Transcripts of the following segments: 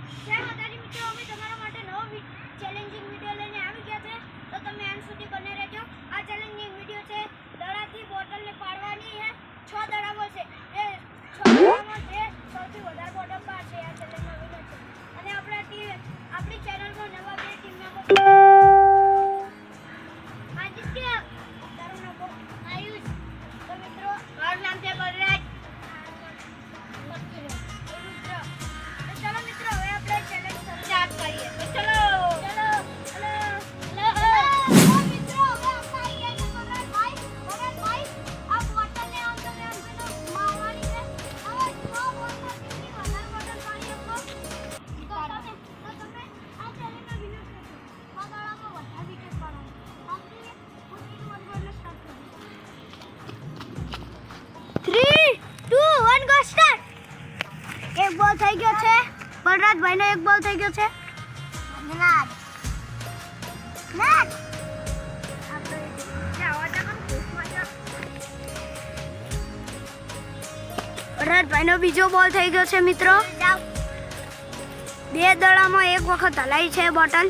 જય માતાજી મિત્રો, અમે તમારા માટે નવો ચેલેન્જિંગ વિડિયો લઈને આવી ગયા છે, તો તમે અંત સુધી બને રહેજો। આ ચેલેન્જિંગ વિડિયો છે દડાથી બોટલને પાડવાની છે। 6 દડા બોલશે, એ 6 દડામાં જે સૌથી વધારે બોટલ પાડશે આ ચેલેન્જમાં વિનર છે। અને આપણી ચેનલમાં નવા બે ટીમ મેમ્બર આદિત્ય, તારું નામ આયુષ, તો મિત્રો મારું નામ છે બલરાજ। ચલો મિત્રો, હવે આપણે ચેલેન્જ સ્ટાર્ટ કરીએ। તો ચલો મિત્રો, હવે આપણે આવી ગયા છે ભરતભાઈ, આ બોટલને આમ તમે મારવાની છે। હવે 6 બોલમાં કેટલી વધારે બોટલ પાડી શકો તો તમે આ ચેલેન્જમાં વિનર થશો। 6 દડામાં વધારે વિકેટ પાડવાની। બાકી ખુદીનું બોલને સ્ટાર્ટ કરીએ। 3 2 1 ગો સ્ટાર્ટ। એક બોલ થઈ ગયો છે બલરાજભાઈનો, એક બોલ થઈ ગયો છે નાજ આપણે આવાજ કરું બલરાજભાઈનો બીજો બોલ થઈ ગયો છે મિત્રો। બે દડામાં એક વખત હલાઈ છે બોટલ।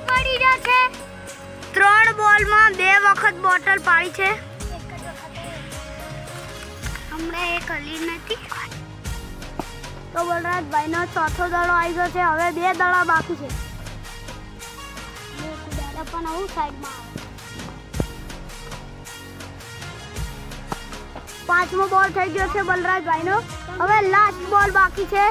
પડી જશે। 3 બોલમાં 2 વખત બોટલ પાડી છે। હમણાં એક હલી નથી તો બલરાજભાઈનો ચોથો દડો આવી ગયો છે। હવે 2 દડા બાકી છે। પણ આવું સાઈડમાં આવે। 5મો બોલ થઈ ગયો છે બલરાજભાઈનો। હવે લાસ્ટ બોલ બાકી છે।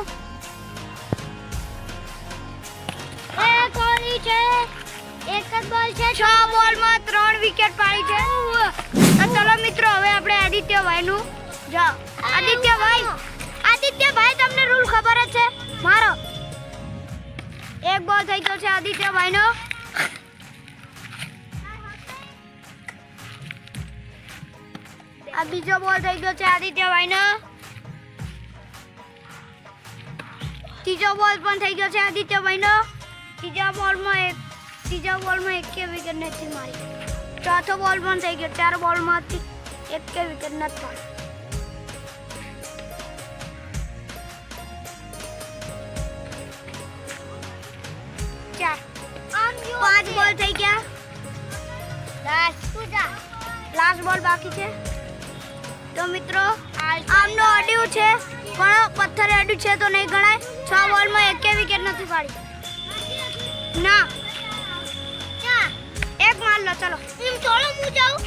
એક જ બોલ છે। 6 બોલમાં 3 વિકેટ પાડી છે। તો ચલો મિત્રો, હવે આપણે આદિત્યભાઈનું જાઓ। આદિત્યભાઈ તમને રૂલ ખબર જ છે મારો। એક બોલ થઈ ગયો છે આદિત્યભાઈનો। આ બીજો બોલ થઈ ગયો છે આદિત્યભાઈનો। ત્રીજો બોલ પણ થઈ ગયો છે આદિત્યભાઈનો। ત્રીજા બોલમાં એક વિકેટ નથી મારી। ચોથો બોલ પણ થઈ ગયો। 4 બોલમાંથી એક વિકેટ નથી મારી। 5 બોલ થઈ ગયા। લાસ્ટ બોલ બાકી છે। તો મિત્રો આમનો અડ્યું છે પણ પથ્થરે અડ્યું છે તો નહીં ગણાય। 6 બોલમાં એક વિકેટ નથી પાડી ના। એક માર લો ચલો। હું જાઉં।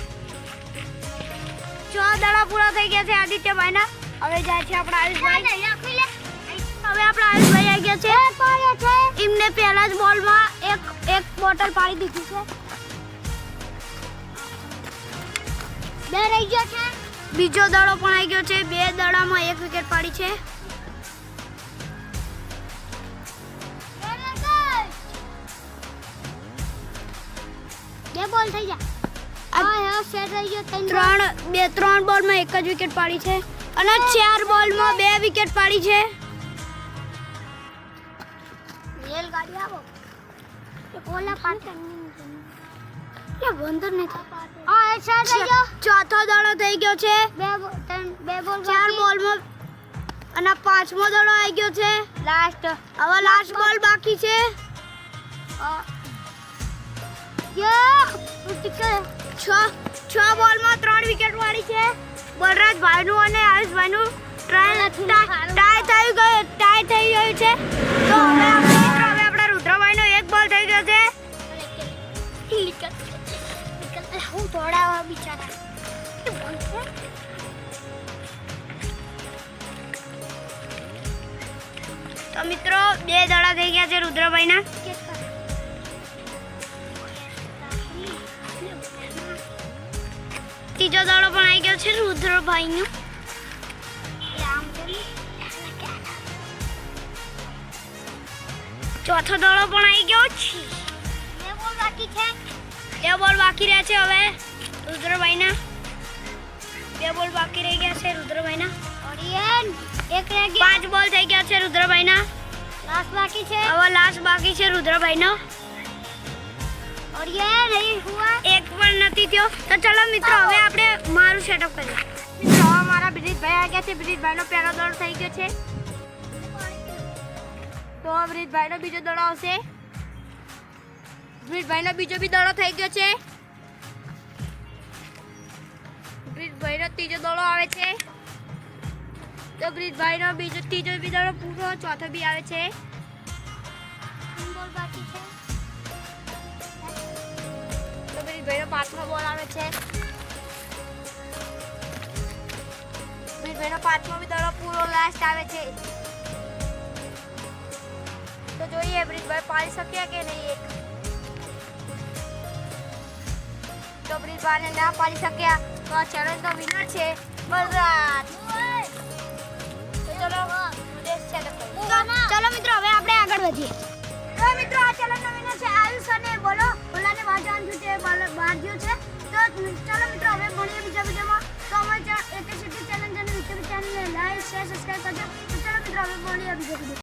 6 દડા પૂરા થઈ ગયા છે આદિત્યભાઈના। હવે જાય છે આપણા આયુષભાઈ। હવે આપણા આયુષભાઈ આવી ગયા છે। એમને પહેલા જ બોલમાં એક બોટલ પાડી દીધી છે। 2 રહી ગયા છે। બીજો દડો પણ આવી ગયો છે। 2 દડામાં 1 વિકેટ પાડી છે। બોલ થઈ ગયા। ત્રણ બોલમાં 1 જ વિકેટ પાડી છે અને 4 બોલમાં 2 વિકેટ પાડી છે। રેલગાડી આવો ઓલા પાટે કે બંદર નથી। આ એસા થઈ ગયો। ચોથો દડો થઈ ગયો છે। 2 બોલ 4 બોલમાં અને 5મો દડો આવી ગયો છે લાસ્ટ। હવે લાસ્ટ બોલ બાકી છે। 6 બોલમાં 3 વિકેટ વાળી છે। બલરાજભાઈનું અને આયુષભાઈનું ટાઈ થઈ ગયું છે। તો હવે આપણા રુદ્રભાઈનો 1 બોલ થઈ ગયો છે। હું દોડાવા બિચારા। તો મિત્રો 2 દડા થઈ ગયા છે રુદ્રભાઈના। ત્રીજો દડો પણ આવી ગયો છે રુદ્રભાઈનો। ચોથો દડો પણ આવી ગયો છે। 2 બોલ બાકી રહ્યા છે હવે રુદ્રભાઈના। 2 બોલ બાકી રહી ગયા છે રુદ્રભાઈના। 5 બોલ થઈ ગયા છે રુદ્રભાઈના। लास्ट बाकी है। હવે લાસ્ટ બાકી છે રુદ્રભાઈનો और ये नहीं हुआ। એક પણ નથી થયો તો ચલો મિત્રો હવે આપણે મારું સેટઅપ કરીએ મિત્રો हमारा બ્રિજભાઈ આ ગયા છે। બ્રિજભાઈનો પહેલો દડો થઈ ગયો છે તો બ્રિજભાઈનો બીજો દડો આવશે। બ્રિજભાઈનો બીજો બી દડો થઈ ગયો છે। બ્રિજભાઈનો ત્રીજો દડો આવે છે તો બ્રિજભાઈનો ત્રીજો બી દડો પૂરો ચોથો બી આવે છે। બોલ બાકી છે તો બ્રિજભાઈનો પાંચમો બોલ આવે છે। બ્રિજભાઈનો પાંચમો બી દડો પૂરો લાસ્ટ આવે છે તો જોઈએ બ્રિજભાઈ પાડી શક્યા કે નહીં એક તો બ્રિજભાઈને ના પાડી શક્યા તો આ ચેલેન્જનો વિનર છે બલરાજ। તો ચલો ચલો મિત્રો હવે આપણે આગળ વધીએ તો મિત્રો આ ચેલેન્જનો વિનર છે આયુષ અને બોલો બોલાને વાંચવાનું છે બહાર ગયો છે તો ચલો મિત્રો હવે મળીએ બીજા વિડીયોમાં। તો અમારી એટીસીટી ચેલેન્જ અને યુટ્યુબ ચેનલને લાઈક શેર સબસ્ક્રાઇબ કરજો। તો ચલો મિત્રો હવે મળીએ બીજા વિડીયો।